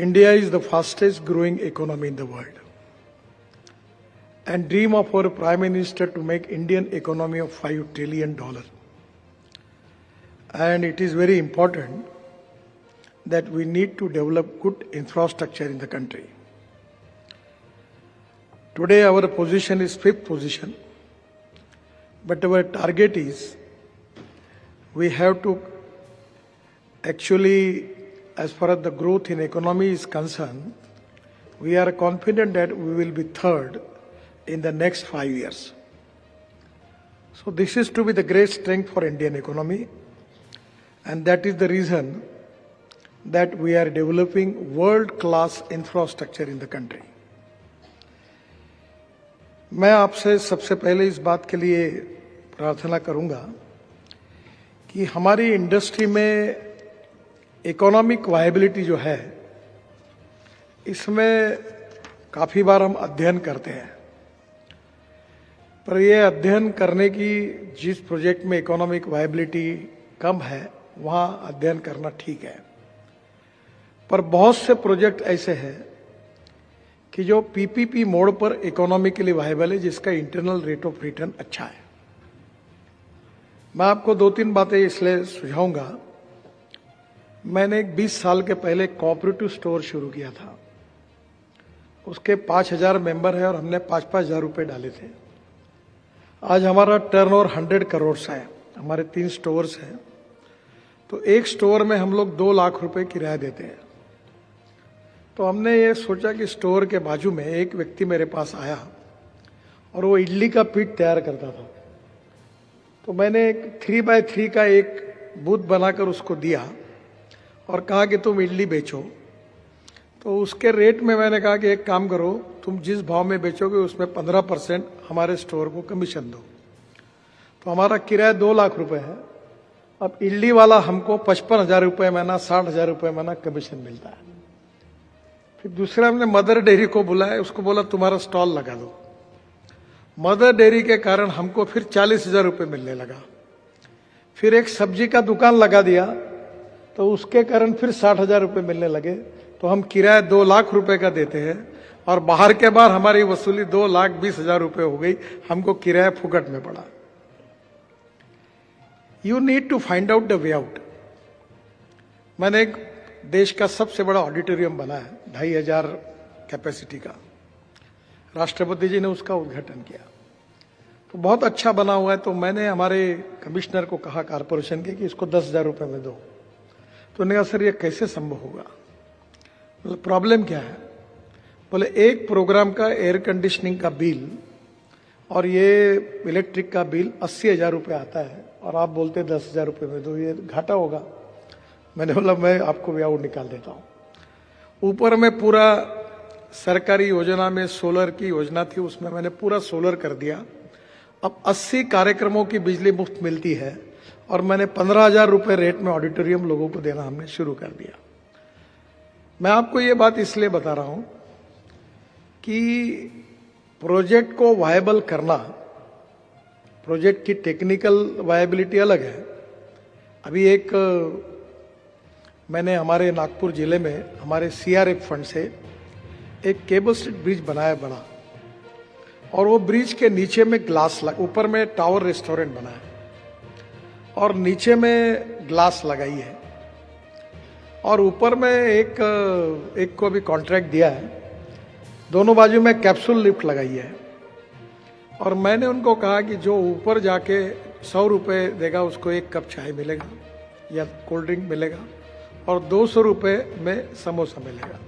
India is the fastest growing economy in the world. And dream of our Prime Minister to make Indian economy of $5 trillion. And it is very important that we need to develop good infrastructure in the country. Today our position is 5th position, but our target is we have to actually, as far as the growth in economy is concerned, we are confident that we will be 3rd in the next 5 years. So this is to be the great strength for Indian economy, and that is the reason that we are developing world-class infrastructure in the country. मैं आपसे सबसे पहले इस बात के लिए प्रार्थना करूंगा कि हमारी इंडस्ट्री में इकोनॉमिक वायबिलिटी जो है, इसमें काफी बार हम अध्ययन करते हैं, पर ये अध्ययन करने की जिस प्रोजेक्ट में इकोनॉमिक वायबिलिटी कम है वहां अध्ययन करना ठीक है, पर बहुत से प्रोजेक्ट ऐसे हैं कि जो पीपीपी मोड पर इकोनॉमिकली वायबल है, जिसका इंटरनल रेट ऑफ रिटर्न अच्छा है। मैं आपको 2-3 बातें इसलिए सुझाऊंगा। मैंने 20 साल के पहले कोऑपरेटिव स्टोर शुरू किया था, उसके 5000 मेंबर है और हमने 5-5 हजार रुपए डाले थे। आज हमारा टर्नओवर 100 करोड़ है, हमारे 3 स्टोर्स हैं, तो एक स्टोर में हम लोग 2 लाख रुपए किराया देते हैं। तो हमने ये सोचा कि स्टोर के बाजू में एक व्यक्ति मेरे पास आया और वो इडली का पीठ तैयार करता था, तो मैंने 3x3 का एक बूथ बनाकर उसको दिया और कहा कि तुम इडली बेचो। तो उसके रेट में मैंने कहा कि एक काम करो, तुम जिस भाव में बेचोगे उसमें 15% हमारे स्टोर को कमीशन दो। तो हमारा किराया 2 लाख रुपए है। अब इडली वाला हमको 55,000 रुपये महीना, 60,000 रुपये महीना कमीशन मिलता है। फिर दूसरा हमने मदर डेयरी को बुलाया, उसको बोला तुम्हारा स्टॉल लगा दो। मदर डेयरी के कारण हमको फिर 40,000 रुपये मिलने लगा। फिर एक सब्जी का दुकान लगा दिया, तो उसके कारण फिर 60,000 रुपये मिलने लगे। तो हम किराया 2 लाख रुपए का देते हैं और बाहर के बार हमारी वसूली 2,20,000 रुपये हो गई, हमको किराया फुकट में पड़ा। You need to find out the way out. मैंने एक देश का सबसे बड़ा ऑडिटोरियम बना है, 2,500 कैपेसिटी का, राष्ट्रपति जी ने उसका उद्घाटन किया, तो बहुत अच्छा बना हुआ है। तो मैंने हमारे कमिश्नर को कहा कारपोरेशन के कि इसको 10,000 रुपये में दो। तो उन्होंने कहा सर ये कैसे संभव होगा, मतलब प्रॉब्लम क्या है? बोले एक प्रोग्राम का एयर कंडीशनिंग का बिल और ये इलेक्ट्रिक का बिल 80,000 रुपये आता है और आप बोलते 10,000 रुपये में दो, ये घाटा होगा। मैंने बोला मैं आपको वे आउट निकाल देता हूं। ऊपर में पूरा सरकारी योजना में सोलर की योजना थी, उसमें मैंने पूरा सोलर कर दिया। अब 80 कार्यक्रमों की बिजली मुफ्त मिलती है और मैंने 15,000 रुपये रेट में ऑडिटोरियम लोगों को देना हमने शुरू कर दिया। मैं आपको ये बात इसलिए बता रहा हूं कि प्रोजेक्ट को वायबल करना, प्रोजेक्ट की टेक्निकल वायबिलिटी अलग है। अभी एक मैंने हमारे नागपुर जिले में हमारे सीआरएफ फंड से एक केबल स्ट्रीट ब्रिज बनाया बड़ा, और वो ब्रिज के नीचे में ग्लास ऊपर में टावर रेस्टोरेंट बना है और नीचे में ग्लास लगाई है, और ऊपर में एक को भी कॉन्ट्रैक्ट दिया है, दोनों बाजू में कैप्सूल लिफ्ट लगाई है। और मैंने उनको कहा कि जो ऊपर जाके 100 रुपये देगा उसको 1 कप चाय मिलेगा या कोल्ड ड्रिंक मिलेगा और 200 रुपये में समोसा मिलेगा।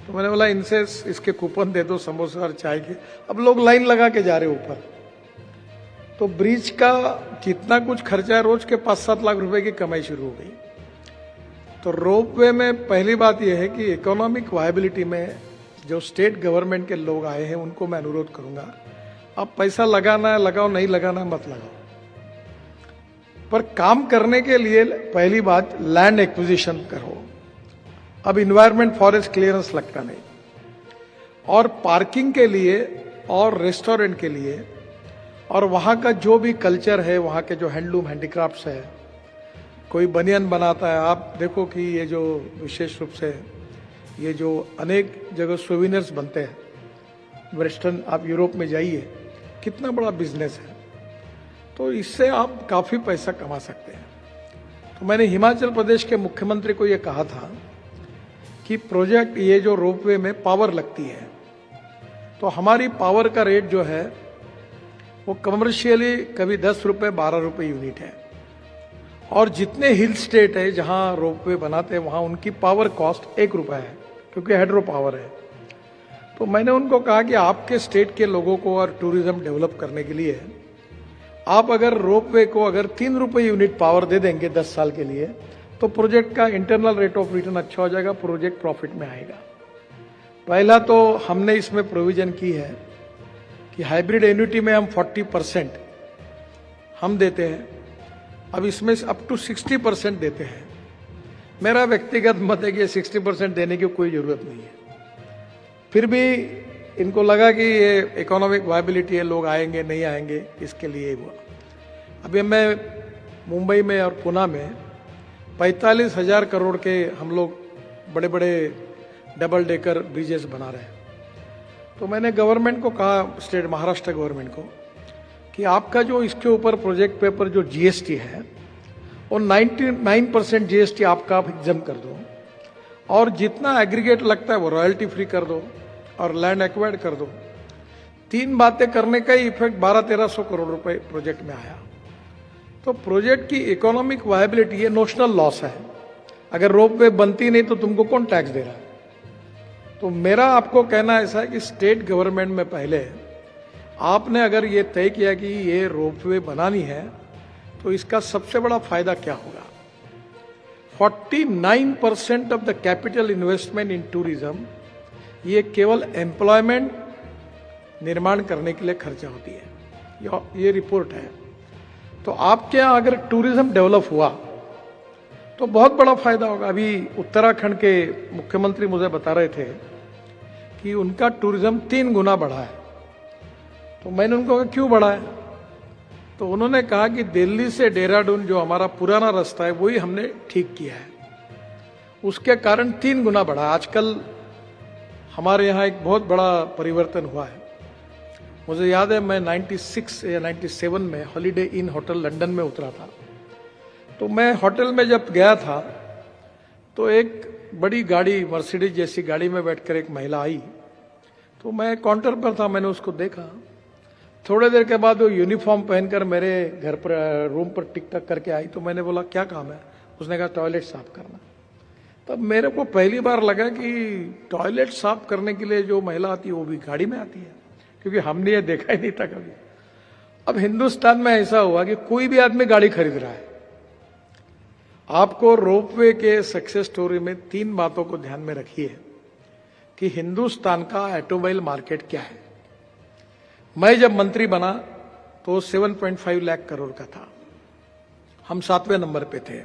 तो मैंने बोला इनसे इसके कूपन दे दो समोसा और चाय के। अब लोग लाइन लगा के जा रहे ऊपर। तो ब्रिज का जितना कुछ खर्चा है, रोज के 5-7 लाख रुपए की कमाई शुरू हो गई। तो रोपवे में पहली बात यह है कि इकोनॉमिक वायबिलिटी में जो स्टेट गवर्नमेंट के लोग आए हैं उनको मैं अनुरोध करूंगा, अब पैसा लगाना है लगाओ, नहीं लगाना है मत लगाओ, पर काम करने के लिए पहली बात लैंड एक्विजिशन करो। अब इन्वायरमेंट फॉरेस्ट क्लियरेंस लगता नहीं, और पार्किंग के लिए और रेस्टोरेंट के लिए और वहाँ का जो भी कल्चर है, वहाँ के जो हैंडलूम हैंडीक्राफ्ट्स है, कोई बनियान बनाता है, आप देखो कि ये जो विशेष रूप से ये जो अनेक जगह सोविनियर्स बनते हैं, वेस्टर्न आप यूरोप में जाइए, कितना बड़ा बिजनेस है, तो इससे आप काफ़ी पैसा कमा सकते हैं। तो मैंने हिमाचल प्रदेश के मुख्यमंत्री को ये कहा था कि प्रोजेक्ट ये जो रोपवे में पावर लगती है, तो हमारी पावर का रेट जो है वो कमर्शियली कभी 10 रुपये 12 रुपये यूनिट है, और जितने हिल स्टेट है जहां रोपवे बनाते हैं वहां उनकी पावर कॉस्ट 1 रुपया है, क्योंकि हाइड्रो पावर है। तो मैंने उनको कहा कि आपके स्टेट के लोगों को और टूरिज्म डेवलप करने के लिए आप अगर रोपवे को अगर 3 रुपये यूनिट पावर दे देंगे 10 साल के लिए, तो प्रोजेक्ट का इंटरनल रेट ऑफ रिटर्न अच्छा हो जाएगा, प्रोजेक्ट प्रॉफिट में आएगा। पहला तो हमने इसमें प्रोविजन की है कि हाइब्रिड एन्युटी में हम 40% हम देते हैं, अब इसमें अप टू 60% देते हैं। मेरा व्यक्तिगत मत है कि 60% देने की कोई जरूरत नहीं है, फिर भी इनको लगा कि ये इकोनॉमिक वायबिलिटी है, लोग आएंगे नहीं आएंगे, इसके लिए हुआ। अभी मैं मुंबई में और पुणे में 45,000 करोड़ के हम लोग बड़े बड़े डबल डेकर ब्रिजेस बना रहे हैं। तो मैंने गवर्नमेंट को कहा, स्टेट महाराष्ट्र गवर्नमेंट को, कि आपका जो इसके ऊपर प्रोजेक्ट पेपर जो जीएसटी है वो 99% जीएसटी आपका आप एग्जाम कर दो, और जितना एग्रीगेट लगता है वो रॉयल्टी फ्री कर दो, और लैंड एक्वायर्ड कर दो। 3 बातें करने का ही इफेक्ट 1200-1300 करोड़ रुपए प्रोजेक्ट में आया। तो प्रोजेक्ट की इकोनॉमिक वायबिलिटी ये नोशनल लॉस है। अगर रोपवे बनती नहीं तो तुमको कौन टैक्स दे रहा है? तो मेरा आपको कहना ऐसा है कि स्टेट गवर्नमेंट में पहले आपने अगर ये तय किया कि ये रोपवे बनानी है, तो इसका सबसे बड़ा फायदा क्या होगा? 49% of the capital investment in tourism ये केवल एम्प्लॉयमेंट निर्माण करने के लिए खर्चा होती है, ये रिपोर्ट है। तो आपके यहाँ अगर टूरिज्म डेवलप हुआ तो बहुत बड़ा फायदा होगा। अभी उत्तराखंड के मुख्यमंत्री मुझे बता रहे थे कि उनका टूरिज्म 3 गुना बढ़ा है। तो मैंने उनको कहा क्यों बढ़ा है? तो उन्होंने कहा कि दिल्ली से देहरादून जो हमारा पुराना रास्ता है वही हमने ठीक किया है, उसके कारण 3 गुना बढ़ा। आजकल हमारे यहाँ एक बहुत बड़ा परिवर्तन हुआ है। मुझे याद है मैं 96 या 97 में हॉलीडे इन होटल लंदन में उतरा था। तो मैं होटल में जब गया था तो एक बड़ी गाड़ी, मर्सिडीज जैसी गाड़ी में बैठकर एक महिला आई। तो मैं काउंटर पर था, मैंने उसको देखा। थोड़ी देर के बाद वो यूनिफॉर्म पहनकर मेरे घर पर रूम पर टिक टक करके आई। तो मैंने बोला क्या काम है? उसने कहा टॉयलेट साफ करना। तब मेरे को पहली बार लगा कि टॉयलेट साफ करने के लिए जो महिला आती है वो भी गाड़ी में आती है, क्योंकि हमने ये देखा ही नहीं था कभी। अब हिंदुस्तान में ऐसा हुआ कि कोई भी आदमी गाड़ी खरीद रहा है। आपको रोपवे के सक्सेस स्टोरी में 3 बातों को ध्यान में रखिए कि हिंदुस्तान का ऑटोमोबाइल मार्केट क्या है। मैं जब मंत्री बना तो 7.5 लाख करोड़ का था, हम 7वें नंबर पे थे।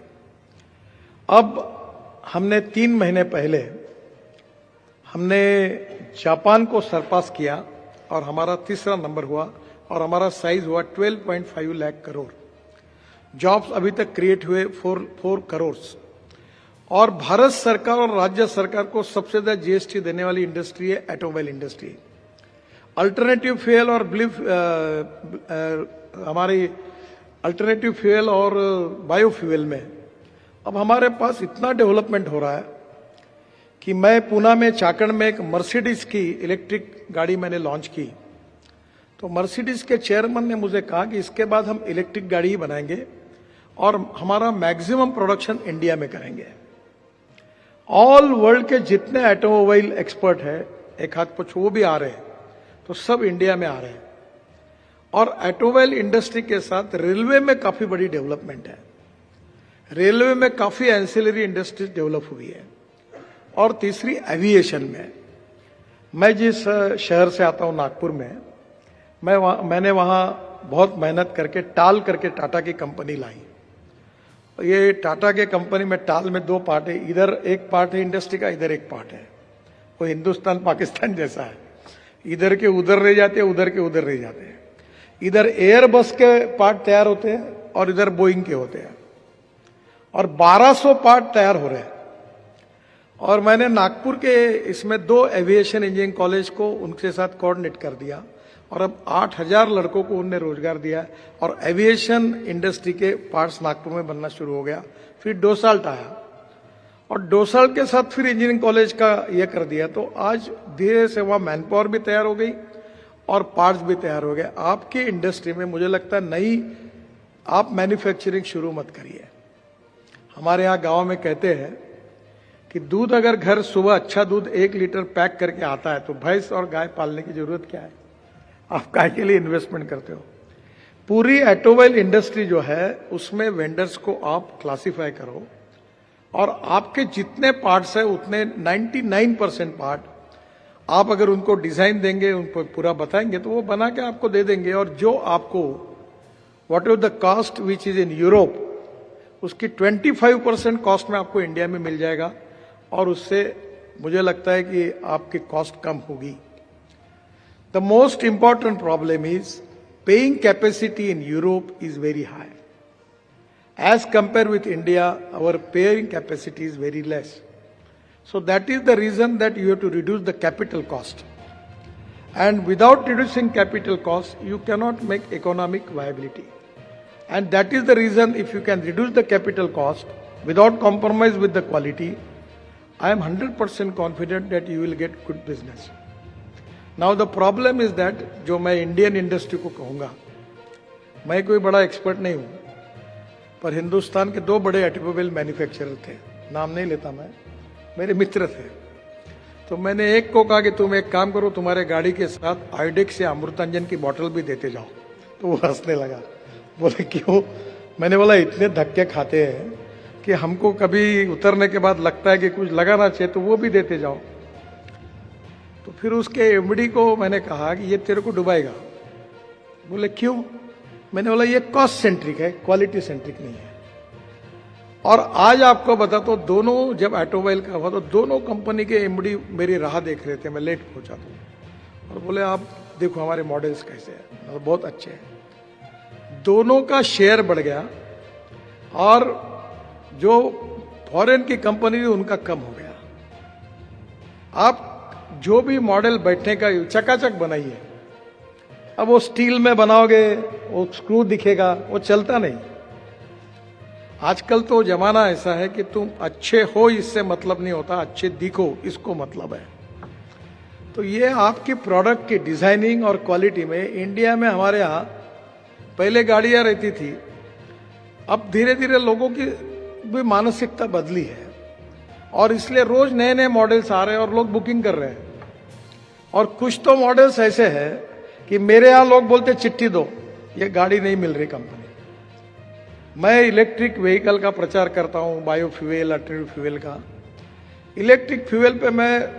अब हमने 3 महीने पहले हमने जापान को सरपास किया और हमारा 3रा नंबर हुआ, और हमारा साइज हुआ 12.5 लाख करोड़। जॉब्स अभी तक क्रिएट हुए 4 करोड़। और भारत सरकार और राज्य सरकार को सबसे ज्यादा जीएसटी देने वाली इंडस्ट्री है ऑटोमोबाइल इंडस्ट्री। अल्टरनेटिव फ्यूल और हमारी अल्टरनेटिव फ्यूल और बायोफ्यूल में अब हमारे पास इतना डेवलपमेंट हो रहा है कि मैं पुणे में चाकण में एक मर्सिडीज की इलेक्ट्रिक गाड़ी मैंने लॉन्च की। तो मर्सिडीज के चेयरमैन ने मुझे कहा कि इसके बाद हम इलेक्ट्रिक गाड़ी ही बनाएंगे और हमारा मैक्सिमम प्रोडक्शन इंडिया में करेंगे। ऑल वर्ल्ड के जितने ऑटोमोबाइल एक्सपर्ट है, एक हाथ कुछ वो भी आ रहे हैं, तो सब इंडिया में आ रहे हैं। और ऑटोमोबाइल इंडस्ट्री के साथ रेलवे में काफी बड़ी डेवलपमेंट है। रेलवे में काफी एंसिलरी इंडस्ट्रीज डेवलप हुई है। और तीसरी एविएशन में, मैं जिस शहर से आता हूं नागपुर में, मैंने वहां बहुत मेहनत करके टाल करके टाटा की कंपनी लाई। ये टाटा के कंपनी में टाल में 2 पार्ट है, इधर एक पार्ट है इंडस्ट्री का, इधर एक पार्ट है। वो हिंदुस्तान पाकिस्तान जैसा है, इधर के उधर रह जाते हैं, उधर के उधर रह जाते हैं। इधर एयरबस के पार्ट तैयार होते हैं और इधर बोइंग के होते हैं, और 1200 पार्ट तैयार हो रहे हैं। और मैंने नागपुर के इसमें 2 एविएशन इंजीनियरिंग कॉलेज को उनके साथ कोऑर्डिनेट कर दिया और अब 8,000 लड़कों को उनने रोजगार दिया और एविएशन इंडस्ट्री के पार्ट्स नागपुर में बनना शुरू हो गया। फिर डोसाल्ट आया और डोसाल्ट के साथ फिर इंजीनियरिंग कॉलेज का ये कर दिया। तो आज धीरे से वहाँ मैन पावर भी तैयार हो गई और पार्ट्स भी तैयार हो गए। आपकी इंडस्ट्री में मुझे लगता है नई आप मैन्युफैक्चरिंग शुरू मत करिए। हमारे यहाँ गांव में कहते हैं कि दूध अगर घर सुबह अच्छा दूध 1 लीटर पैक करके आता है तो भैंस और गाय पालने की जरूरत क्या है? आप काय के लिए इन्वेस्टमेंट करते हो? पूरी ऑटोमोबाइल इंडस्ट्री जो है उसमें वेंडर्स को आप क्लासिफाई करो और आपके जितने पार्ट्स है उतने 99% पार्ट आप अगर उनको डिजाइन देंगे, उनको पूरा बताएंगे तो वो बना के आपको दे देंगे। और जो आपको what ever the cost which is in Europe उसकी 25% कॉस्ट में आपको इंडिया में मिल जाएगा और उससे मुझे लगता है कि आपकी कॉस्ट कम होगी। The most important problem is paying capacity in Europe is very high as compared with India. Our paying capacity is very less, so that is the reason that you have to reduce the capital cost, and without reducing capital cost you cannot make economic viability. And that is the reason, if you can reduce the capital cost without compromise with the quality, I am 100% confident that you will get good business. Now the problem is that जो मैं Indian industry को कहूँगा, मैं कोई बड़ा expert नहीं हूँ, पर हिंदुस्तान के 2 बड़े ऑटोमोबाइल मैन्युफैक्चरर थे, नाम नहीं लेता मैं, मेरे मित्र थे। तो मैंने एक को कहा कि तुम एक काम करो, तुम्हारे गाड़ी के साथ आयोडेक्स या अमृतांजन की बोतल भी देते जाओ। तो वो हंसने लगा, बोले क्यों? मैंने बोला इतने धक्के खाते हैं कि हमको कभी उतरने के बाद लगता है कि कुछ लगाना चाहिए, तो वो भी देते जाओ। तो फिर उसके एमडी को मैंने कहा कि ये तेरे को डुबाएगा। बोले क्यों? मैंने बोला ये कॉस्ट सेंट्रिक है, क्वालिटी सेंट्रिक नहीं है। और आज आपको बता तो दोनों, जब ऑटोमोबाइल का हुआ तो दोनों कंपनी के एमडी मेरी राह देख रहे थे, मैं लेट पहुंचा था और बोले आप देखो हमारे मॉडल्स कैसे हैं, और बहुत अच्छे हैं। दोनों का शेयर बढ़ गया और जो फॉरेन की कंपनी उनका कम हो गया। आप जो भी मॉडल बैठने का चकाचक बनाइए, अब वो स्टील में बनाओगे वो स्क्रू दिखेगा, वो चलता नहीं। आजकल तो जमाना ऐसा है कि तुम अच्छे हो इससे मतलब नहीं होता, अच्छे दिखो इसको मतलब है। तो ये आपकी प्रोडक्ट की डिजाइनिंग और क्वालिटी में, इंडिया में हमारे यहाँ पहले गाड़ियां रहती थी, अब धीरे धीरे लोगों की भी मानसिकता बदली है और इसलिए रोज नए नए मॉडल्स आ रहे हैं और लोग बुकिंग कर रहे हैं। और कुछ तो मॉडल्स ऐसे हैं कि मेरे यहां लोग बोलते चिट्ठी दो, ये गाड़ी नहीं मिल रही कंपनी। मैं इलेक्ट्रिक व्हीकल का प्रचार करता हूं, बायोफ्यूल, अल्टरनेटिव फ्यूल का। इलेक्ट्रिक फ्यूल पे मैं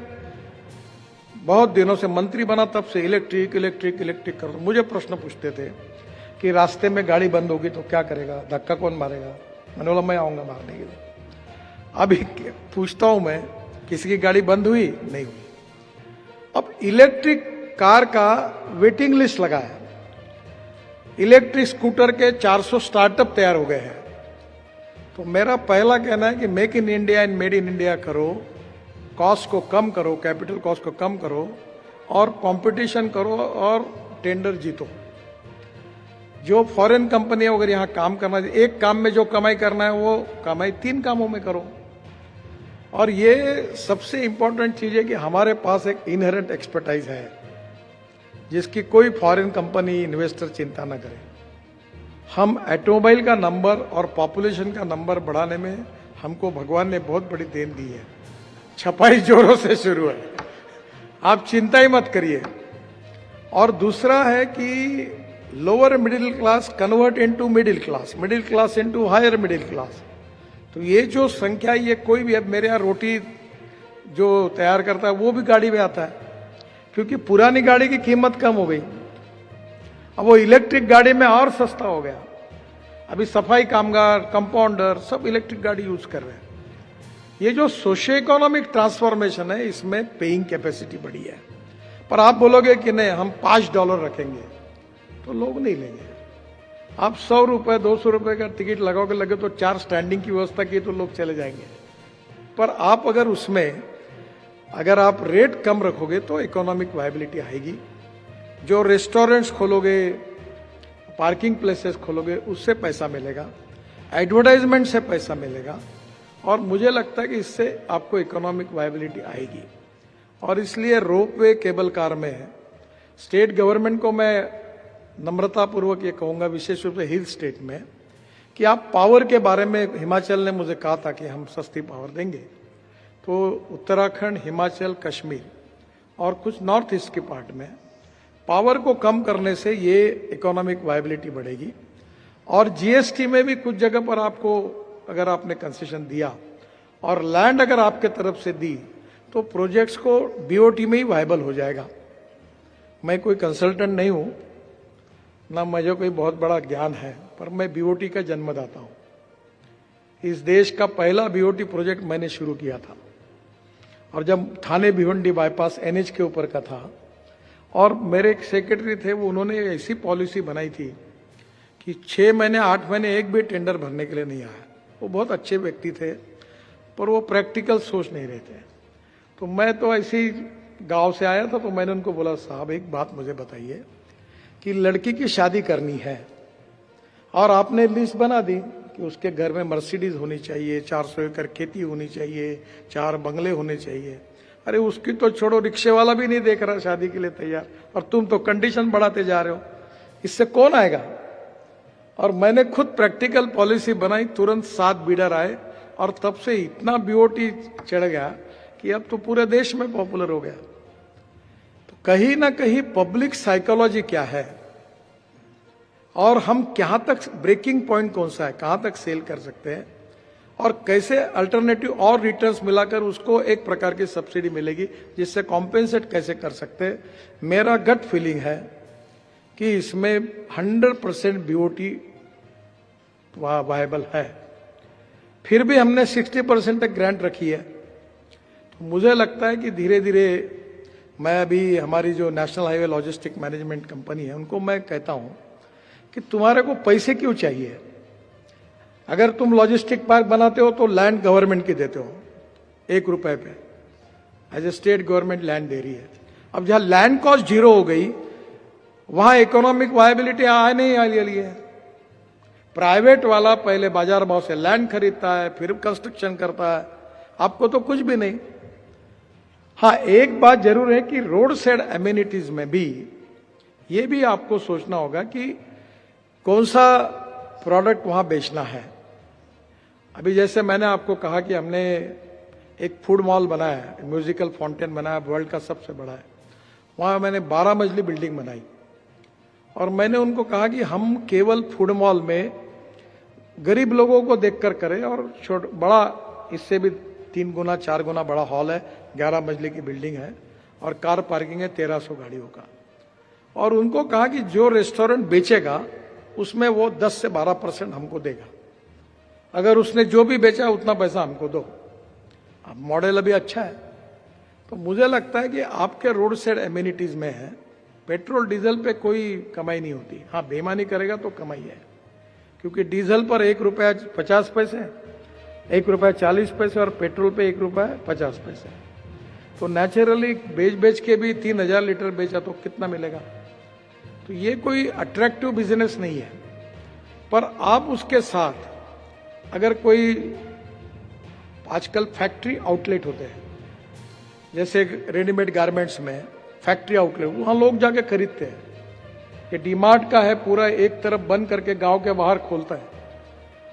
बहुत दिनों से मंत्री बना, तब से इलेक्ट्रिक इलेक्ट्रिक इलेक्ट्रिक कर। मुझे प्रश्न पूछते थे कि रास्ते में गाड़ी बंद होगी तो क्या करेगा, धक्का कौन मारेगा? मैंने बोला मैं आऊंगा मारने के लिए। अभी पूछता हूं मैं, किसी की गाड़ी बंद हुई? नहीं हुई। अब इलेक्ट्रिक कार का वेटिंग लिस्ट लगा है, इलेक्ट्रिक स्कूटर के 400 स्टार्टअप तैयार हो गए हैं। तो मेरा पहला कहना है कि make in India and made in India करो, कॉस्ट को कम करो, कैपिटल कॉस्ट को कम करो और कंपटीशन करो और टेंडर जीतो। जो फॉरेन कंपनी अगर यहां काम करना, एक काम में जो कमाई करना है वो कमाई 3 कामों में करो। और ये सबसे इंपॉर्टेंट चीज है कि हमारे पास एक इनहेरेंट एक्सपर्टाइज है जिसकी कोई फॉरेन कंपनी, इन्वेस्टर चिंता न करे। हम ऑटोमोबाइल का नंबर और पॉपुलेशन का नंबर बढ़ाने में हमको भगवान ने बहुत बड़ी देन दी है। छपाई जोरों से शुरू है, आप चिंता ही मत करिए। और दूसरा है कि lower middle class convert into middle class, middle class into higher middle class. तो ये जो संख्या, ये कोई भी, अब मेरे यहाँ रोटी जो तैयार करता है वो भी गाड़ी में आता है, क्योंकि पुरानी गाड़ी की कीमत कम हो गई, अब वो इलेक्ट्रिक गाड़ी में और सस्ता हो गया। अभी सफाई कामगार, कंपाउंडर सब इलेक्ट्रिक गाड़ी यूज कर रहे हैं। ये जो सोशियो इकोनॉमिक ट्रांसफॉर्मेशन है, इसमें पेइंग कैपेसिटी बढ़ी है। पर आप बोलोगे कि नहीं हम $5 रखेंगे, तो लोग नहीं लेंगे। आप 100 रुपए 200 रुपए का टिकट लगाओगे, लगे तो 4 स्टैंडिंग की व्यवस्था की तो लोग चले जाएंगे। पर आप अगर उसमें अगर आप रेट कम रखोगे तो इकोनॉमिक वायबिलिटी आएगी। जो रेस्टोरेंट्स खोलोगे, पार्किंग प्लेसेस खोलोगे, उससे पैसा मिलेगा, एडवर्टाइजमेंट से पैसा मिलेगा, और मुझे लगता है कि इससे आपको इकोनॉमिक वायबिलिटी आएगी। और इसलिए रोपवे केबल कार में स्टेट गवर्नमेंट को मैं नम्रतापूर्वक ये कहूंगा, विशेष रूप से हिल स्टेट में, कि आप पावर के बारे में, हिमाचल ने मुझे कहा था कि हम सस्ती पावर देंगे, तो उत्तराखंड, हिमाचल, कश्मीर और कुछ नॉर्थ ईस्ट के पार्ट में पावर को कम करने से ये इकोनॉमिक वायबिलिटी बढ़ेगी। और जीएसटी में भी कुछ जगह पर आपको अगर आपने कंसेशन दिया और लैंड अगर आपके तरफ से दी तो प्रोजेक्ट्स को बीओटी में ही वायबल हो जाएगा। मैं कोई कंसल्टेंट नहीं हूं, ना मुझे कोई बहुत बड़ा ज्ञान है, पर मैं बीओटी का जन्मदाता हूं। इस देश का पहला बीओटी प्रोजेक्ट मैंने शुरू किया था, और जब थाने भिवंडी बाईपास एनएच के ऊपर का था, और मेरे एक सेक्रेटरी थे, वो उन्होंने ऐसी पॉलिसी बनाई थी कि 6 महीने 8 महीने एक भी टेंडर भरने के लिए नहीं आया। वो बहुत अच्छे व्यक्ति थे, पर वो प्रैक्टिकल सोच नहीं रहे थे। तो मैं तो ऐसी गांव से आया था, तो मैंने उनको बोला, साहब एक बात मुझे बताइए कि लड़की की शादी करनी है और आपने लिस्ट बना दी कि उसके घर में मर्सिडीज होनी चाहिए, 400 एकड़ खेती होनी चाहिए, 4 बंगले होने चाहिए। अरे उसकी तो छोड़ो, रिक्शे वाला भी नहीं देख रहा शादी के लिए तैयार, और तुम तो कंडीशन बढ़ाते जा रहे हो। इससे कौन आएगा? और मैंने खुद प्रैक्टिकल पॉलिसी बनाई, तुरंत 7 बिडर आए, और तब से इतना बीओटी चढ़ गया कि अब तो पूरे देश में पॉपुलर हो गया। तो कहीं ना कहीं पब्लिक साइकोलॉजी क्या है, और हम कहां तक, ब्रेकिंग पॉइंट कौन सा है, कहां तक सेल कर सकते हैं, और कैसे अल्टरनेटिव और रिटर्न्स मिलाकर उसको एक प्रकार की सब्सिडी मिलेगी जिससे कॉम्पेंसेट कैसे कर सकते हैं। मेरा गट फीलिंग है कि इसमें 100% बीओटी वायबल है। फिर भी हमने 60% तक ग्रांट रखी है। तो मुझे लगता है कि धीरे धीरे, मैं अभी हमारी जो national highway logistic management company है, उनको मैं कहता हूं कि तुम्हारे को पैसे क्यों चाहिए? अगर तुम लॉजिस्टिक पार्क बनाते हो तो लैंड गवर्नमेंट की देते हो 1 रुपए पे, as a state government land दे रही है। अब जहां लैंड कॉस्ट 0 हो गई, वहां इकोनॉमिक वायबिलिटी आ नहीं वाली है। प्राइवेट वाला पहले बाजार भाव से लैंड खरीदता है, फिर कंस्ट्रक्शन करता है, आपको तो कुछ भी नहीं। हाँ, एक बात जरूर है कि रोड साइड एमिनिटीज में भी ये भी आपको सोचना होगा कि कौन सा प्रोडक्ट वहां बेचना है। अभी जैसे मैंने आपको कहा कि हमने एक फूड मॉल बनाया है, म्यूजिकल फाउंटेन बनाया, वर्ल्ड का सबसे बड़ा है। वहां मैंने 12 मंजिली बिल्डिंग बनाई, और मैंने उनको कहा कि हम केवल फूड मॉल में गरीब लोगों को देखकर करें, और बड़ा इससे भी 3 गुना 4 गुना बड़ा हॉल है, 11 मंजिली की बिल्डिंग है, और कार पार्किंग है 1300 गाड़ियों का। और उनको कहा कि जो रेस्टोरेंट बेचेगा उसमें वो 10 से 12% हमको देगा, अगर उसने जो भी बेचा उतना पैसा हमको दो। अब मॉडल अभी अच्छा है। तो मुझे लगता है कि आपके रोड साइड एमिनिटीज में है, पेट्रोल डीजल पे कोई कमाई नहीं होती। हाँ, बेईमानी करेगा तो कमाई है, क्योंकि डीजल पर 1 रुपया 50 पैसे, 1 रुपया 40 पैसे, और पेट्रोल पे 1 रुपया 50 पैसे। तो नेचुरली बेच के भी 3000 लीटर बेचा तो कितना मिलेगा? तो ये कोई अट्रैक्टिव बिजनेस नहीं है। पर आप उसके साथ अगर कोई, आजकल फैक्ट्री आउटलेट होते हैं, जैसे रेडीमेड गारमेंट्स में फैक्ट्री आउटलेट, वहां लोग जाके खरीदते हैं। ये डीमार्ट का है, पूरा एक तरफ बंद करके गांव के बाहर खोलता है,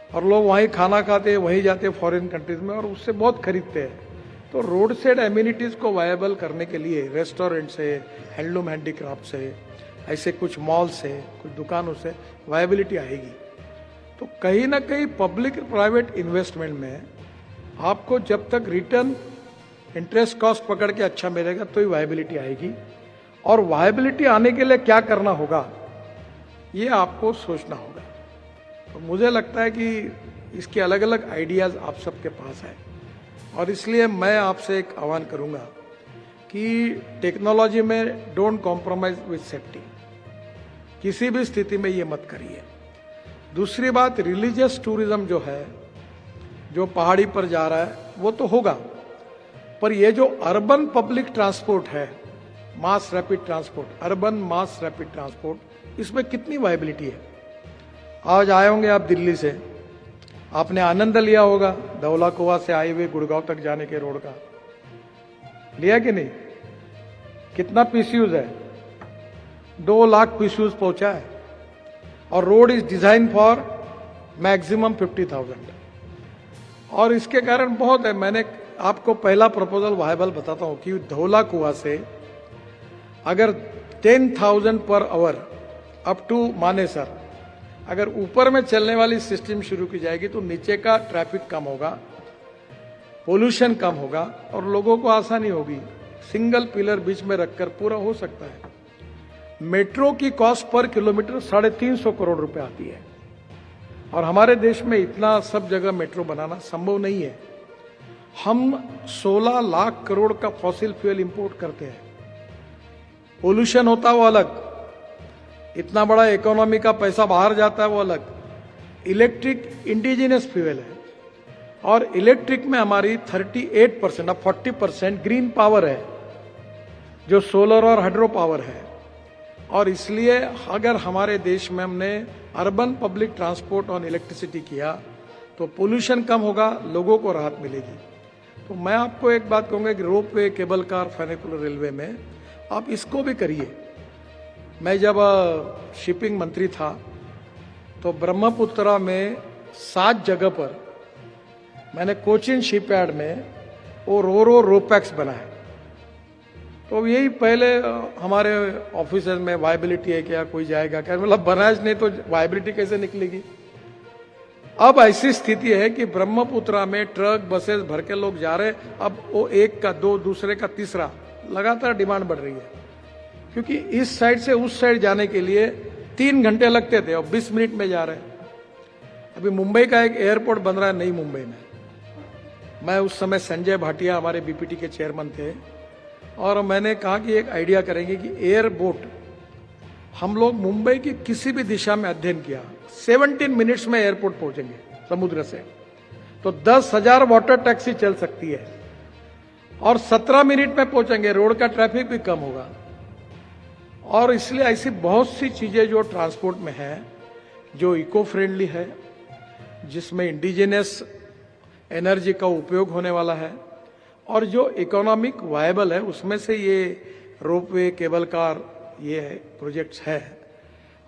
और लोग वहीं खाना खाते हैं, वहीं जाते हैं फॉरेन कंट्रीज में, और उससे बहुत खरीदते हैं। तो रोड साइड एम्यूनिटीज को वायबल करने के लिए रेस्टोरेंट से, हैंडलूम हैंडीक्राफ्ट से, ऐसे कुछ मॉल से, कुछ दुकानों से वायबिलिटी आएगी। तो कहीं ना कहीं पब्लिक प्राइवेट इन्वेस्टमेंट में आपको जब तक रिटर्न इंटरेस्ट कॉस्ट पकड़ के अच्छा मिलेगा तो ही वायबिलिटी आएगी। और वायबिलिटी आने के लिए क्या करना होगा, ये आपको सोचना होगा। तो मुझे लगता है कि इसके अलग अलग आइडियाज आप सबके पास है, और इसलिए मैं आपसे एक आह्वान करूंगा कि टेक्नोलॉजी में डोंट कॉम्प्रोमाइज विद सेफ्टी, किसी भी स्थिति में ये मत करिए। दूसरी बात, रिलीजियस टूरिज्म जो है जो पहाड़ी पर जा रहा है वो तो होगा, पर ये जो अर्बन पब्लिक ट्रांसपोर्ट है, mass rapid transport, urban mass rapid transport, इसमें कितनी वायबिलिटी है। आज आए होंगे आप दिल्ली से, आपने आनंद लिया होगा धौला कुआं से हाईवे गुड़गांव तक जाने के रोड का, लिया कि नहीं? कितना पीसीयूज है? 2 लाख पीसीयूज पहुंचा है, और road is design for maximum 50,000। और इसके कारण बहुत है। मैंने आपको पहला प्रपोजल वायबल बताता हूं कि धौला कुआं से अगर 10,000 per hour up to Manesar, अगर ऊपर में चलने वाली सिस्टम शुरू की जाएगी तो नीचे का ट्रैफिक कम होगा, पोल्यूशन कम होगा और लोगों को आसानी होगी। सिंगल पिलर बीच में रखकर पूरा हो सकता है। मेट्रो की कॉस्ट पर किलोमीटर 350 करोड़ रुपए आती है, और हमारे देश में इतना सब जगह मेट्रो बनाना संभव नहीं है। हम 16 लाख करोड़ का फॉसिल फ्यूल इंपोर्ट करते हैं। पोल्यूशन होता है वो अलग, इतना बड़ा इकोनॉमी का पैसा बाहर जाता है वो अलग। इलेक्ट्रिक इंडिजिनस फ्यूल है, और इलेक्ट्रिक में हमारी 38%, अब 40% ग्रीन पावर है, जो सोलर और हाइड्रो पावर है। और इसलिए अगर हमारे देश में हमने अर्बन पब्लिक ट्रांसपोर्ट और इलेक्ट्रिसिटी किया तो पोल्यूशन कम होगा, लोगों को राहत मिलेगी। तो मैं आपको एक बात कहूंगा कि रोपवे, केबल कार, फेनिकुलर रेलवे में आप इसको भी करिए। मैं जब शिपिंग मंत्री था तो ब्रह्मपुत्रा में 7 जगह पर मैंने कोचिन शिपयार्ड में वो रोपैक्स बनाए। तो यही पहले हमारे ऑफिस में वायबिलिटी है क्या, कोई जाएगा क्या, मतलब बनाए नहीं तो वायबिलिटी कैसे निकलेगी। अब ऐसी स्थिति है कि ब्रह्मपुत्रा में ट्रक बसेस भर के लोग जा रहे, अब वो एक का 2, दूसरे का तीसरा, लगातार डिमांड बढ़ रही है। क्योंकि इस साइड से उस साइड जाने के लिए 3 घंटे लगते थे और 20 मिनट में जा रहे हैं। अभी मुंबई का एक एयरपोर्ट बन रहा है नई मुंबई में। मैं उस समय संजय भाटिया हमारे बीपीटी के चेयरमैन थे, और मैंने कहा कि एक आइडिया करेंगे कि एयर बोट, हम लोग मुंबई की किसी भी दिशा में अध्ययन किया, 17 मिनट्स में एयरपोर्ट पहुंचेंगे समुद्र से, तो 10,000 वाटर टैक्सी चल सकती है, और 17 मिनट में पहुंचेंगे, रोड का ट्रैफिक भी कम होगा। और इसलिए ऐसी बहुत सी चीजें जो ट्रांसपोर्ट में है, जो इको फ्रेंडली है, जिसमें इंडिजिनस एनर्जी का उपयोग होने वाला है, और जो इकोनॉमिक वायबल है, उसमें से ये रोपवे, केबल कार, ये प्रोजेक्ट्स है।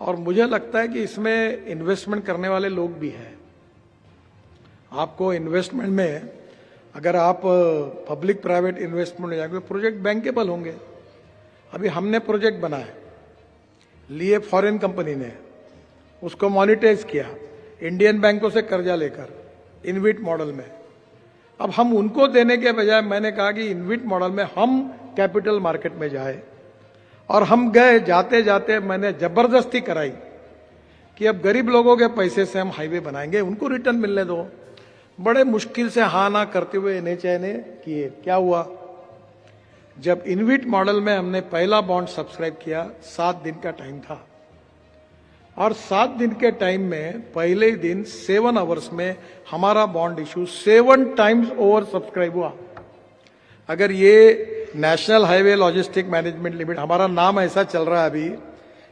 और मुझे लगता है कि इसमें इन्वेस्टमेंट करने वाले लोग भी हैं। आपको इन्वेस्टमेंट में अगर आप पब्लिक प्राइवेट इन्वेस्टमेंट में जाएंगे, प्रोजेक्ट बैंकेबल होंगे। अभी हमने प्रोजेक्ट बनाया, लिए फॉरेन कंपनी ने, उसको मॉनिटाइज किया इंडियन बैंकों से कर्जा लेकर इनविट मॉडल में। अब हम उनको देने के बजाय मैंने कहा कि इनविट मॉडल में हम कैपिटल मार्केट में जाए, और हम गए। जाते जाते मैंने जबरदस्ती कराई कि अब गरीब लोगों के पैसे से हम हाईवे बनाएंगे, उनको रिटर्न मिलने दो। बड़े मुश्किल से हाँ ना करते हुए एनएचए ने किए। क्या हुआ, जब इनविट मॉडल में हमने पहला बॉन्ड सब्सक्राइब किया, 7 दिन का टाइम था, और 7 दिन के टाइम में पहले ही दिन 7 आवर्स में हमारा bond issue 7 times over subscribe हुआ। अगर ये national highway logistic management limited, हमारा नाम ऐसा चल रहा है अभी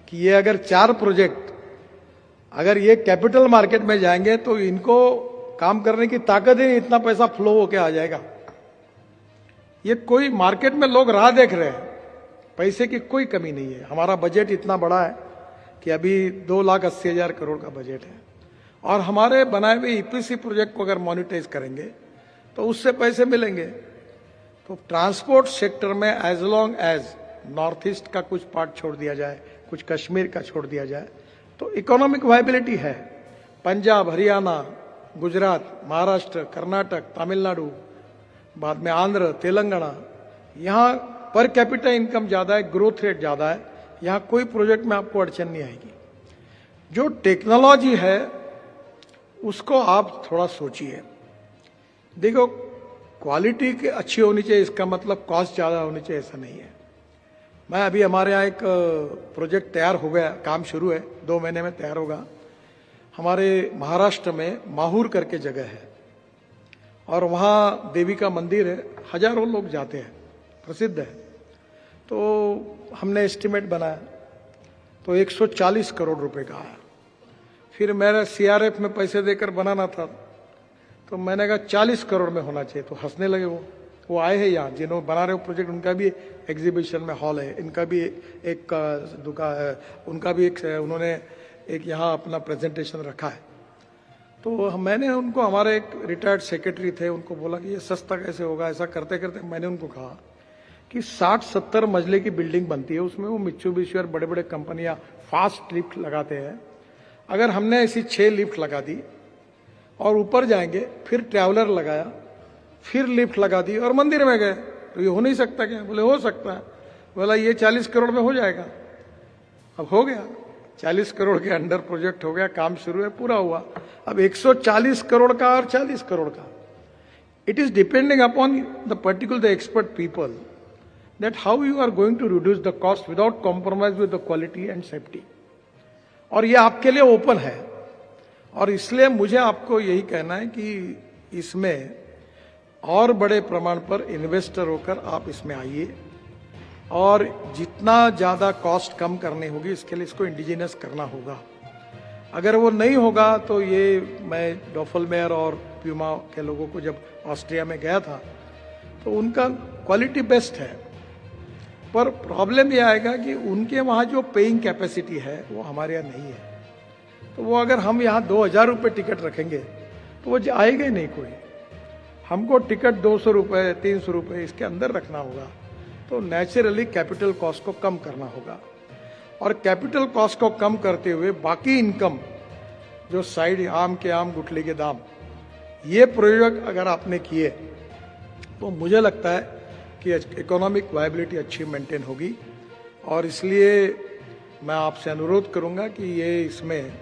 कि ये अगर 4 प्रोजेक्ट अगर ये कैपिटल मार्केट में जाएंगे तो इनको काम करने की ताकत ही नहीं, इतना पैसा फ्लो होके आ जाएगा। ये कोई मार्केट में लोग राह देख रहे हैं, पैसे की कोई कमी नहीं है। हमारा बजट इतना बड़ा है कि अभी 2,80,000 करोड़ का बजट है, और हमारे बनाए हुए ईपीसी प्रोजेक्ट को अगर मॉनिटाइज करेंगे तो उससे पैसे मिलेंगे। तो ट्रांसपोर्ट सेक्टर में as long as north east का कुछ पार्ट छोड़ दिया जाए, कुछ कश्मीर का छोड़ दिया जाए, तो इकोनॉमिक वायबिलिटी है। पंजाब, हरियाणा, गुजरात, महाराष्ट्र, कर्नाटक, तमिलनाडु, बाद में आंध्र, तेलंगाना, यहाँ पर कैपिटा इनकम ज्यादा है, ग्रोथ रेट ज्यादा है, यहां कोई प्रोजेक्ट में आपको अड़चन नहीं आएगी। जो टेक्नोलॉजी है उसको आप थोड़ा सोचिए। देखो, क्वालिटी अच्छी होनी चाहिए, इसका मतलब कॉस्ट ज्यादा होनी चाहिए, ऐसा नहीं है। मैं अभी हमारे यहाँ एक प्रोजेक्ट तैयार हो गया, काम शुरू है, 2 महीने में तैयार होगा। हमारे महाराष्ट्र में माहूर करके जगह है, और वहाँ देवी का मंदिर है, हजारों लोग जाते हैं, प्रसिद्ध है। तो हमने एस्टिमेट बनाया तो 140 करोड़ रुपए का आया। फिर मेरा सीआरएफ में पैसे देकर बनाना था तो मैंने कहा 40 करोड़ में होना चाहिए, तो हंसने लगे वो आए हैं यहाँ, जिन्होंने बना रहे हो प्रोजेक्ट, उनका भी एग्जीबिशन में हॉल है, इनका भी एक दुकान है, उनका भी एक, उन्होंने एक यहाँ अपना प्रेजेंटेशन रखा है। तो मैंने उनको, हमारे एक रिटायर्ड सेक्रेटरी थे, उनको बोला कि ये सस्ता कैसे होगा। ऐसा करते करते मैंने उनको कहा कि 60-70 मंजिले की बिल्डिंग बनती है, उसमें वो मित्सुबिशी और बड़े बड़े कंपनियां फास्ट लिफ्ट लगाते हैं। अगर हमने ऐसी 6 लिफ्ट लगा दी और ऊपर जाएंगे, फिर ट्रैवलर लगाया, फिर लिफ्ट लगा दी और मंदिर में गए, तो ये हो नहीं सकता क्या? बोले हो सकता है। बोला ये 40 करोड़ में हो जाएगा। अब हो गया, 40 करोड़ के अंडर प्रोजेक्ट हो गया, काम शुरू है, पूरा हुआ। अब 140 करोड़ का और 40 करोड़ का, it is depending upon the particular the expert people that how you are going to reduce the cost without compromise with the quality and safety. और ये आपके लिए ओपन है, और इसलिए मुझे आपको यही कहना है कि इसमें और बड़े प्रमाण पर इन्वेस्टर होकर आप इसमें आइए, और जितना ज्यादा कॉस्ट कम करनी होगी इसके लिए इसको इंडिजिनस करना होगा। अगर वो नहीं होगा तो ये, मैं डॉफलमेयर और प्यूमा के लोगों को जब ऑस्ट्रिया में गया था तो उनका क्वालिटी बेस्ट है, पर प्रॉब्लम ये आएगा कि उनके वहाँ जो पेइंग कैपेसिटी है वो हमारे यहाँ नहीं है। तो वो अगर हम यहाँ 2000 रुपये टिकट रखेंगे तो वो आएगा ही नहीं कोई। हमको टिकट 200 रुपये 300 रुपये इसके अंदर रखना होगा, तो नेचुरली कैपिटल कॉस्ट को कम करना होगा। और कैपिटल कॉस्ट को कम करते हुए बाकी इनकम जो साइड, आम के आम गुठली के दाम, ये प्रयोग अगर आपने किए तो मुझे लगता है कि इकोनॉमिक वायबिलिटी अच्छी मेंटेन होगी। और इसलिए मैं आपसे अनुरोध करूंगा कि ये इसमें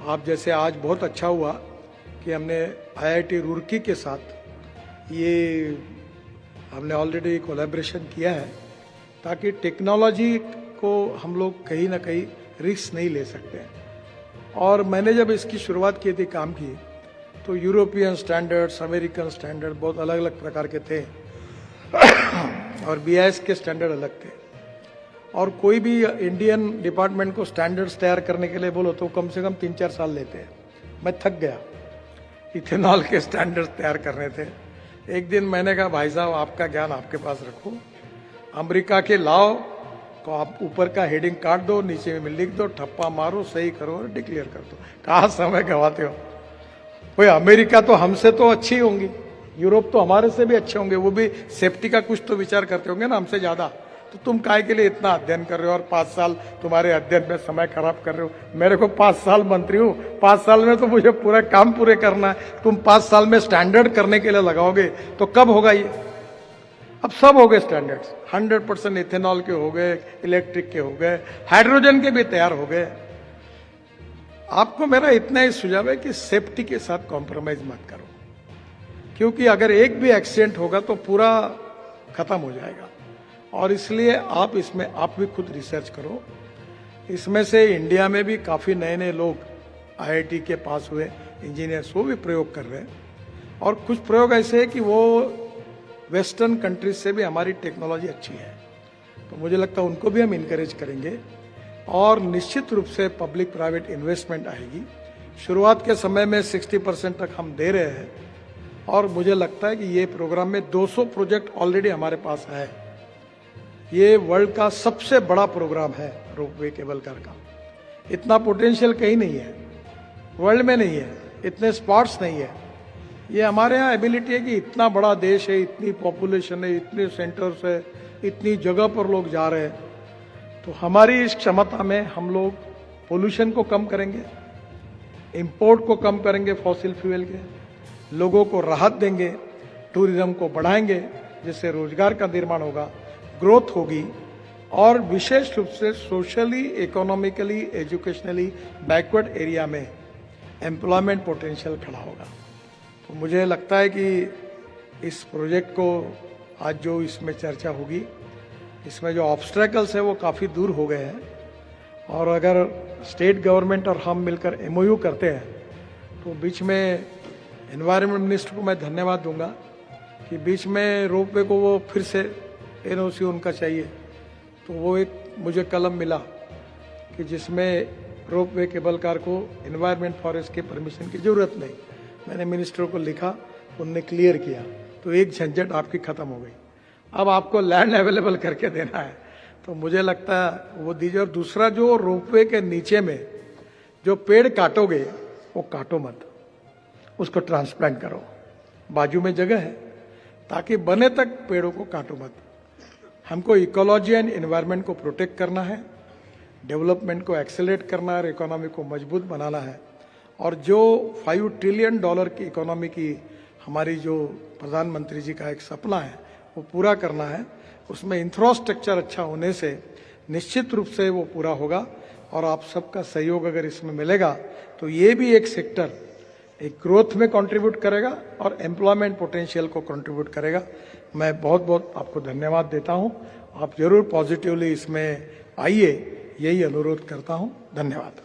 आप, जैसे आज बहुत अच्छा हुआ कि हमने आईआईटी रुड़की के साथ ये हमने ऑलरेडी कोलैबोरेशन किया है, ताकि टेक्नोलॉजी को हम लोग कहीं ना कहीं रिस्क नहीं ले सकते हैं। और मैंने जब इसकी शुरुआत की थी काम की, तो यूरोपियन स्टैंडर्ड्स, अमेरिकन स्टैंडर्ड बहुत अलग अलग प्रकार के थे और बीआईएस के स्टैंडर्ड अलग थे। और कोई भी इंडियन डिपार्टमेंट को स्टैंडर्ड्स तैयार करने के लिए बोलो तो कम से कम 3-4 साल लेते हैं। मैं थक गया, इथेनॉल के स्टैंडर्ड्स तैयार करने थे। एक दिन मैंने कहा भाई साहब आपका ज्ञान आपके पास रखो, अमेरिका के लाओ को आप ऊपर का हेडिंग काट दो, नीचे में लिख दो, ठप्पा मारो, सही करो और डिक्लेयर कर दो। कहाँ समय गवाते हो? भाई अमेरिका तो हमसे तो अच्छी होंगी, यूरोप तो हमारे से भी अच्छे होंगे, वो भी सेफ्टी का कुछ तो विचार करते होंगे ना हमसे ज्यादा। तो तुम काहे के लिए इतना अध्ययन कर रहे हो और 5 साल तुम्हारे अध्ययन में समय खराब कर रहे हो? मेरे को 5 साल मंत्री हूँ, 5 साल में तो मुझे पूरा काम पूरे करना है। तुम 5 साल में स्टैंडर्ड करने के लिए लगाओगे तो कब होगा ये? अब सब हो गए स्टैंडर्ड्स, 100% इथेनॉल के हो गए, इलेक्ट्रिक के हो गए, हाइड्रोजन के भी तैयार हो गए। आपको मेरा इतना ही सुझाव है कि सेफ्टी के साथ कॉम्प्रोमाइज मत करो, क्योंकि अगर एक भी एक्सीडेंट होगा तो पूरा खत्म हो जाएगा। और इसलिए आप इसमें आप भी खुद रिसर्च करो। इसमें से इंडिया में भी काफी नए नए लोग आईआईटी के पास हुए इंजीनियर्स, वो भी प्रयोग कर रहे हैं। और कुछ प्रयोग ऐसे है कि वो वेस्टर्न कंट्रीज से भी हमारी टेक्नोलॉजी अच्छी है, तो मुझे लगता है उनको भी हम इनकरेज करेंगे। और निश्चित रूप से पब्लिक प्राइवेट इन्वेस्टमेंट आएगी। शुरुआत के समय में 60% तक हम दे रहे हैं, और मुझे लगता है कि ये प्रोग्राम में 200 प्रोजेक्ट ऑलरेडी हमारे पास है। ये वर्ल्ड का सबसे बड़ा प्रोग्राम है रोपवे केबल कार का। इतना पोटेंशियल कहीं नहीं है, वर्ल्ड में नहीं है, इतने स्पॉट्स नहीं है। ये हमारे यहाँ एबिलिटी है कि इतना बड़ा देश है, इतनी पॉपुलेशन है, इतने सेंटर्स है, इतनी जगह पर लोग जा रहे हैं। तो हमारी इस क्षमता में हम लोग पोल्यूशन को कम करेंगे, इंपोर्ट को कम करेंगे फॉसिल फ्यूल के, लोगों को राहत देंगे, टूरिज्म को बढ़ाएंगे, जिससे रोजगार का निर्माण होगा, ग्रोथ होगी, और विशेष रूप से socially, economically, educationally backward area में एम्प्लॉयमेंट पोटेंशियल खड़ा होगा। तो मुझे लगता है कि इस प्रोजेक्ट को आज जो इसमें चर्चा होगी, इसमें जो ऑब्स्ट्रैकल्स है वो काफ़ी दूर हो गए हैं। और अगर स्टेट गवर्नमेंट और हम मिलकर एमओयू करते हैं तो बीच में एनवायरनमेंट मिनिस्टर को मैं धन्यवाद दूंगा कि बीच में रोपवे को वो फिर से एनओसी उनका चाहिए, तो वो एक मुझे कलम मिला कि जिसमें रोपवे केबल कार को एनवायरनमेंट फॉरेस्ट के परमिशन की जरूरत नहीं। मैंने मिनिस्टर को लिखा, उनने क्लियर किया, तो एक झंझट आपकी खत्म हो गई। अब आपको लैंड अवेलेबल करके देना है, तो मुझे लगता है वो दीजिए। और दूसरा, जो रोपवे के नीचे में जो पेड़ काटोगे वो काटो मत, उसको ट्रांसप्लांट करो। बाजू में जगह है, ताकि बने तक पेड़ों को काटो मत। हमको इकोलॉजी एंड एनवायरनमेंट को प्रोटेक्ट करना है, डेवलपमेंट को एक्सेलरेट करना है और इकोनॉमी को मजबूत बनाना है। और जो $5 ट्रिलियन की इकोनॉमी की हमारी जो प्रधानमंत्री जी का एक सपना है वो पूरा करना है, उसमें इंफ्रास्ट्रक्चर अच्छा होने से निश्चित रूप से वो पूरा होगा। और आप सबका सहयोग अगर इसमें मिलेगा तो ये भी एक सेक्टर एक ग्रोथ में कंट्रीब्यूट करेगा और एम्प्लॉयमेंट पोटेंशियल को कंट्रीब्यूट करेगा। मैं बहुत बहुत आपको धन्यवाद देता हूं। आप जरूर पॉजिटिवली इसमें आइए, यही अनुरोध करता हूं। धन्यवाद।